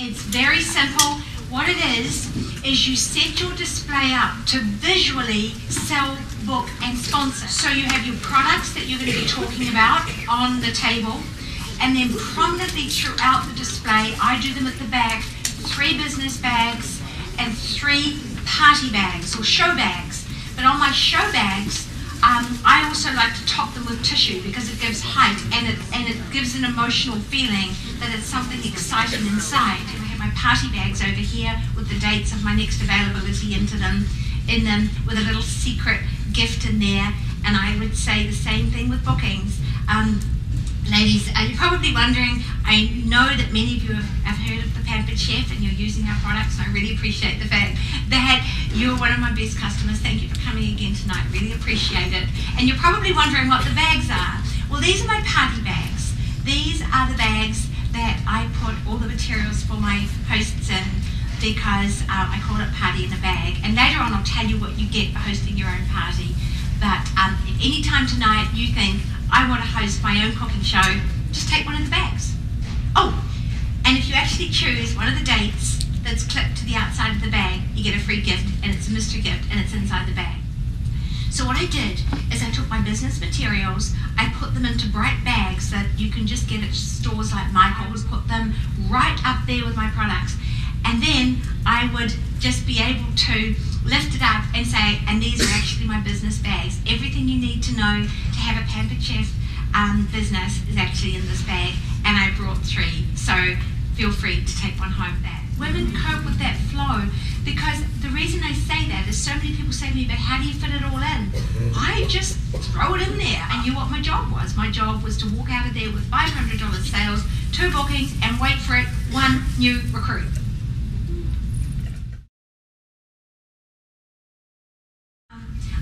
It's very simple. What it is you set your display up to visually sell, book, and sponsor. So you have your products that you're going to be talking about on the table, and then prominently throughout the display, I do them at the back, 3 business bags and 3 party bags or show bags. But on my show bags, I also like to top them with tissue because it gives height and it gives an emotional feeling that it's something exciting inside. I have my party bags over here with the dates of my next availability in them with a little secret gift in there, and I would say the same thing with bookings. Ladies, you're probably wondering, I know that many of you have heard of the Pampered Chef and you're using our products, and I really appreciate the fact that you're one of my best customers. Thank you for coming again tonight, really appreciate it. And you're probably wondering what the bags are. Well, these are my party bags. These are the bags that I put all the materials for my hosts in because I call it party in a bag. And later on I'll tell you what you get for hosting your own party. But if any time tonight you think, I want to host my own cooking show, just take one of the bags. Oh, and if you actually choose one of the dates that's clipped to the outside of the bag, you get a free gift, and it's a mystery gift, and it's inside the bag. So what I did is I took my business materials, I put them into bright bags that you can just get at stores like Michael's, put them right up there with my products, and then I would just be able to lift it up and say, and these are actually my business bags. Everything you need to know to have a Pampered Chef business is actually in this bag, and I brought 3, so feel free to take one home there. Women cope with that flow because the reason I say that is so many people say to me, but how do you fit it all in? I just throw it in there. I knew what my job was. My job was to walk out of there with $500 sales, 2 bookings, and wait for it, 1 new recruit.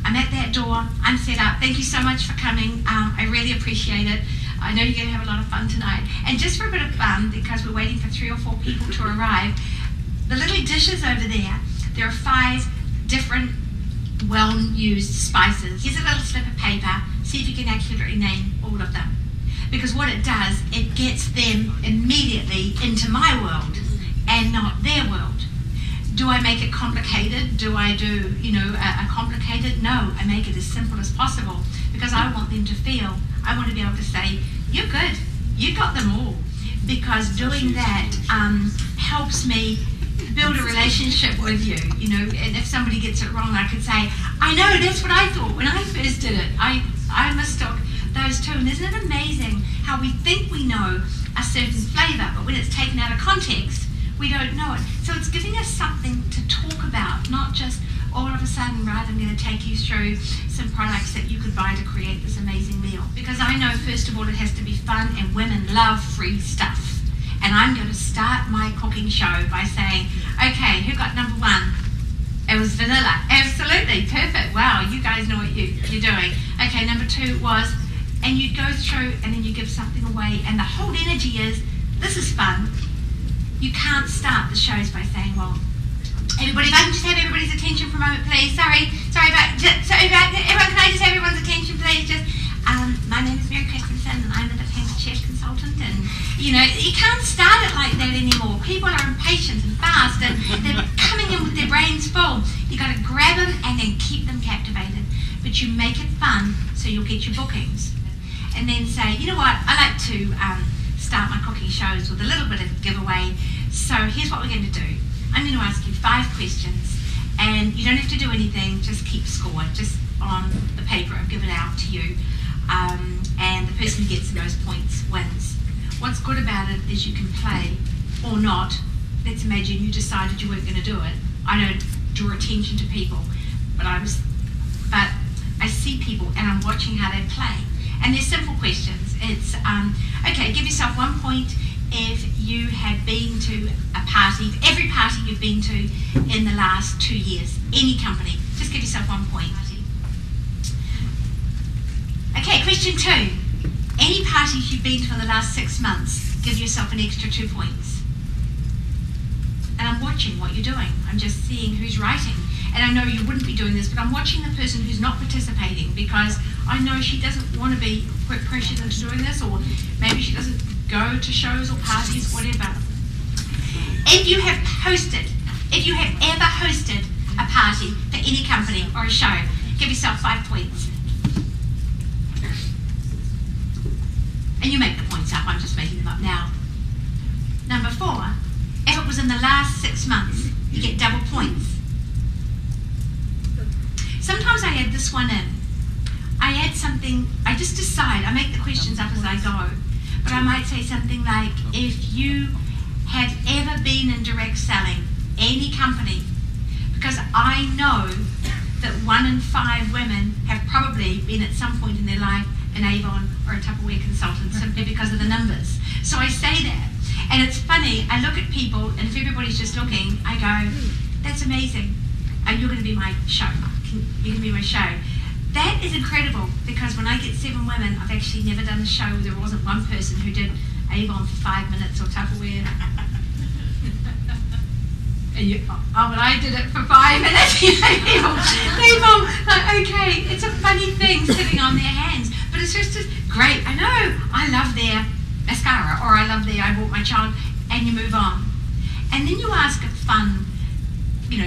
I'm at that door, I'm set up. Thank you so much for coming. I really appreciate it. I know you're going to have a lot of fun tonight. And just for a bit of fun, because we're waiting for 3 or 4 people to arrive, the little dishes over there are 5 different well-used spices. Here's a little slip of paper. See if you can accurately name all of them. Because what it does, it gets them immediately into my world and not their world. Do I make it complicated? Do I do, a complicated? No, I make it as simple as possible because I want them to feel, I want to be able to say, you're good, you got them all. Because doing that helps me build a relationship with you, and if somebody gets it wrong, I could say, I know, that's what I thought when I first did it. I mistook those 2. And isn't it amazing how we think we know a certain flavor, but when it's taken out of context, we don't know it. So it's giving us something to talk about, not just all of a sudden, right, I'm going to take you through some products that you could buy to create this amazing meal. Because I know, first of all, it has to be fun, and women love free stuff. And I'm going to start my cooking show by saying, okay, who got number 1? It was vanilla. Absolutely, perfect. Wow, you guys know what you're doing. Okay, number 2 was, and you go through and then you give something away, and the whole energy is, this is fun. You can't start the shows by saying, well, everybody, if I can just have everybody's attention for a moment, please. Sorry about everyone, can I just have everyone's attention, please? My name is Christensen, and I'm the Pampered Chef consultant, and you can't start it like that anymore. People are impatient and fast, and they're coming in with their brains full. You got to grab them and then keep them captivated, but you make it fun so you'll get your bookings. And then say, you know what, I like to start my cooking shows with a little bit of giveaway. So here's what we're going to do. I'm going to ask you 5 questions, and you don't have to do anything, just keep score, just on the paper I've given out to you, and the person who gets the most points wins. What's good about it is you can play or not. Let's imagine you decided you weren't going to do it. I don't draw attention to people, but I see people and I'm watching how they play. And they're simple questions. It's, okay, give yourself 1 point if you have been to a party, every party you've been to in the last 2 years, any company, just give yourself 1 point. Okay, question 2. Any parties you've been to in the last 6 months, give yourself an extra 2 points. And I'm watching what you're doing. I'm just seeing who's writing. And I know you wouldn't be doing this, but I'm watching the person who's not participating because I know she doesn't want to be pressured into doing this, or maybe she doesn't go to shows or parties, whatever. If you have ever hosted a party for any company or a show, give yourself 5 points. And you make the points up, I'm just making them up now. Number 4, if it was in the last 6 months, you get double points. Sometimes I add this one in. I add something, I just decide, I make the questions up as I go. But I might say something like, if you have ever been in direct selling, any company, because I know that 1 in 5 women have probably been at some point in their life an Avon or a Tupperware consultant simply because of the numbers. So I say that. And it's funny, I look at people, and if everybody's just looking, I go, that's amazing. And you're going to be my show. You're going to be my show. That is incredible, because when I get 7 women, I've actually never done a show where there wasn't one person who did Avon for 5 minutes or Tupperware. And you, oh, but I did it for 5 minutes. people, like, okay, it's a funny thing sitting on their hands, but it's just great. I know, I love their mascara, or I love their I bought my child, and you move on. And then you ask a fun,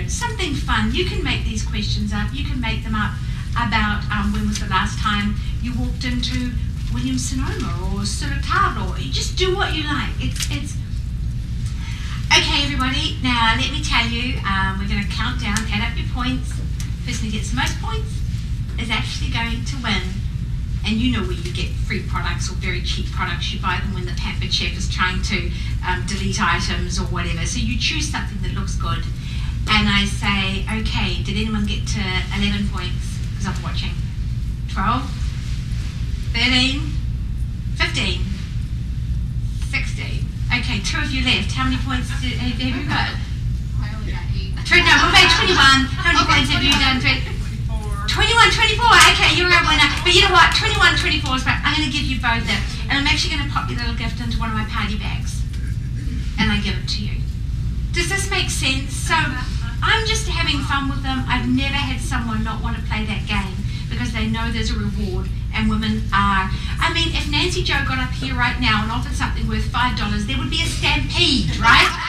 something fun. You can make these questions up. You can make them up about when was the last time you walked into Williams-Sonoma or Suratable, or you just do what you like. It's okay, everybody. Now let me tell you, we're going to count down, add up your points. The person who gets the most points is actually going to win. And you know where you get free products or very cheap products. You buy them when the Pampered Chef is trying to delete items or whatever. So you choose something that looks good. And I say, okay, did anyone get to 11 points? Because I'm watching. 12, 13, 15, 16. Okay, 2 of you left. How many points have you got? I only got 8. No, we'll make 21. How many points have you done? 21, 24. Okay, you're a winner. But you know what? 21, 24 is right. I'm going to give you both that. And I'm actually going to pop your little gift into one of my party bags. And I give it to you. Does this make sense? So I'm just having fun with them. I've never had someone not want to play that game because they know there's a reward, and women are. I mean, if Nancy Jo got up here right now and offered something worth $5, there would be a stampede, right?